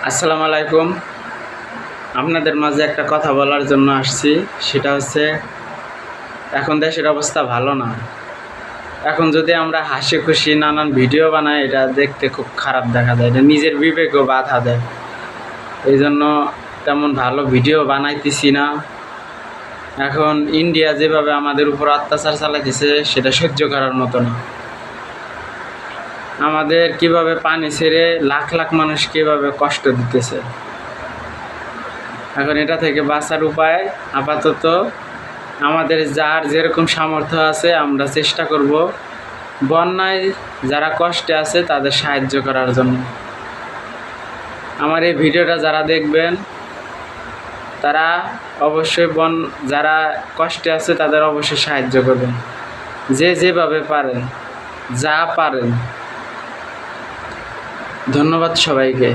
আসসালামু আলাইকুম। আপনাদের মাঝে একটা কথা বলার জন্য আসছি। সেটা হচ্ছে, এখন দেশের অবস্থা ভালো না। এখন যদি আমরা হাসি খুশি নানান ভিডিও বানাই, এটা দেখতে খুব খারাপ দেখা যায়, এটা নিজের বিবেকও বাধা দেয়। এই জন্য তেমন ভালো ভিডিও বানাইতেছি না। এখন ইন্ডিয়া যেভাবে আমাদের উপর অত্যাচার চালাইতেছে, সেটা সহ্য করার মতো না। আমাদের কিভাবে পানি ছেড়ে লাখ লাখ মানুষ কিভাবে কষ্ট দিতেছে। এখন এটা থেকে বাঁচার উপায় আপাতত আমাদের যার যেরকম সামর্থ্য আছে আমরা চেষ্টা করব বন্যায় যারা কষ্টে আছে তাদের সাহায্য করার জন্য। আমার এই ভিডিওটা যারা দেখবেন তারা অবশ্যই যারা কষ্টে আছে তাদের অবশ্যই সাহায্য করবেন, যে যেভাবে পারেন, যা পারেন। ধন্যবাদ সবাইকে।